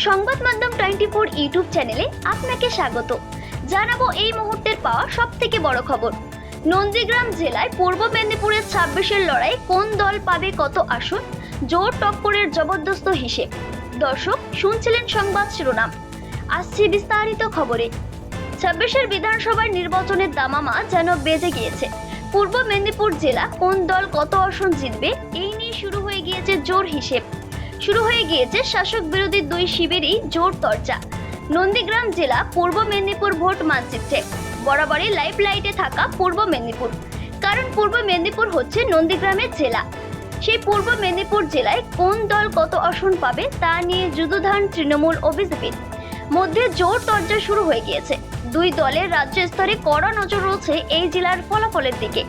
সংবাদ মাধ্যম 24 ইউটিউব চ্যানেলে আপনাকে স্বাগত জানাবো এই মুহূর্তের পাওয়া সবথেকে বড় খবর। নন্দীগ্রাম জেলায় পূর্ব মেদিনীপুরের 26-এর লড়াই কোন দল পাবে কত আসন, জোর টক্করের জবরদস্ত হিসেব। দর্শক শুনছিলেন সংবাদ শিরোনাম, আসছে বিস্তারিত খবরে। 26-এর বিধানসভার নির্বাচনের দামামা যেন বেজে গিয়েছে। পূর্ব মেদিনীপুর জেলা কোন দল কত আসন জিতবে এই নিয়ে শুরু হয়ে গিয়েছে জোর হিসেব। শুরু হয়ে গিয়েছে শাসক বিরোধী দুই শিবিরই জোর চর্চা। নন্দীগ্রাম জেলা পূর্ব মেদিনীপুর ভোট মানচিত্রে বরাবরই লাইফ লাইটে থাকা পূর্ব মেদিনীপুর, কারণ পূর্ব মেদিনীপুর হচ্ছে নন্দীগ্রামের জেলা। সেই পূর্ব মেদিনীপুর জেলায় কোন দল কত আসন পাবে তা নিয়ে যুদ্ধধান তৃণমূল ও বিজেপির মধ্যে জোর চর্চা শুরু হয়ে গিয়েছে। দুই দলের রাজ্য স্তরে কড়া নজর রয়েছে এই জেলার ফলাফলের দিকে।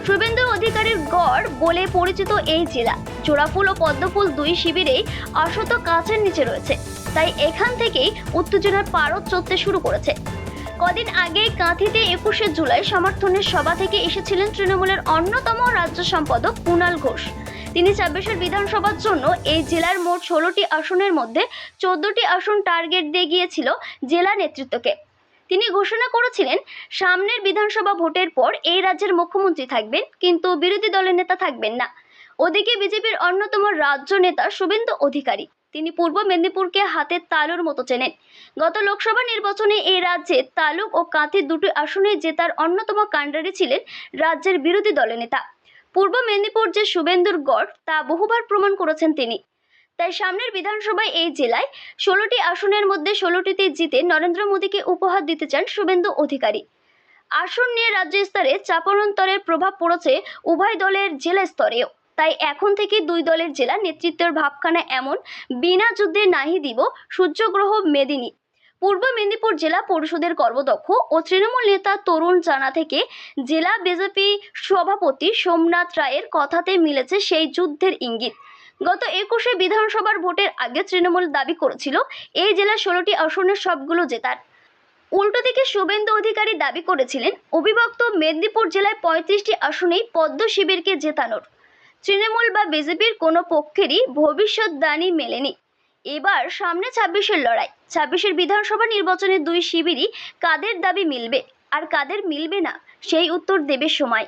শুভেন্দু অধিকারীর গড় বলে পরিচিত এই জেলা জোড়াফুল ও পদ্মফুল দুই শিবিরেই অশত কাছের নিচে রয়েছে, তাই এখান থেকেই উত্তেজনার পারদ চলতে শুরু করেছে। কদিন আগে কাঁথিতে 21শে জুলাই সমর্থনের সভা থেকে এসেছিলেন তৃণমূলের অন্যতম রাজ্য সম্পাদক কুণাল ঘোষ। তিনি 26-এর বিধানসভার জন্য এই জেলার মোট 16টি আসনের মধ্যে 14টি আসন টার্গেট দিয়ে গিয়েছিল জেলা নেতৃত্বকে। তিনি ঘোষণা করেছিলেন সামনের বিধানসভা ভোটের পর এই রাজ্যের মুখ্যমন্ত্রী থাকবেন, কিন্তু বিরোধী দলের নেতা থাকবেন না। ওদিকে বিজেপির অন্যতম রাজ্য নেতা শুভেন্দু অধিকারী, তিনি পূর্ব মেদিনীপুরকে হাতের তালুর মতো চেনেন। গত লোকসভা নির্বাচনে এই রাজ্যে তালুক ও কাঁথির দুটি আসনে জেতার অন্যতম কাণ্ডারি ছিলেন রাজ্যের বিরোধী দলের নেতা। পূর্ব মেদিনীপুর যে শুভেন্দুর গড় তা বহুবার প্রমাণ করেছেন তিনি। তাই সামনের বিধানসভায় এই জেলায় 16টি আসনের মধ্যে 16টিতে জিতে নরেন্দ্র মোদীকে উপহার দিতে চান শুভেন্দু অধিকারী। আসন নিয়ে রাজ্য স্তরে চাপানোন্তরের প্রভাব পড়েছে উভয় দলের জেলা স্তরেও। তাই এখন থেকে দুই দলের জেলা নেতৃত্বের ভাবখানা এমন, বিনা যুদ্ধে নাহি দিব সূর্যগ্রহ মেদিনী। পূর্ব মেদিনীপুর জেলা পরিষদের কর্মদক্ষ ও তৃণমূল নেতা তরুণ জানা থেকে জেলা বিজেপি সভাপতি সোমনাথ রায়ের কথাতে মিলেছে সেই যুদ্ধের ইঙ্গিত। গত 21শে বিধানসভার ভোটের আগে তৃণমূল দাবি করেছিল এই জেলা 16টি আসনের সবগুলো জেতার। উল্টো দিকে শুভেন্দু অধিকারী দাবি করেছিলেন অবিভক্ত মেদিনীপুর জেলায় 35টি আসনেই পদ্ম শিবিরকে জেতানোর। তৃণমূল বা বিজেপির কোনো পক্ষেরই ভবিষ্যৎবাণী মেলেনি। এবার সামনে 26-এর লড়াই। 26-এর বিধানসভা নির্বাচনে দুই শিবিরই কাদের দাবি মিলবে আর কাদের মিলবে না সেই উত্তর দেবে সময়।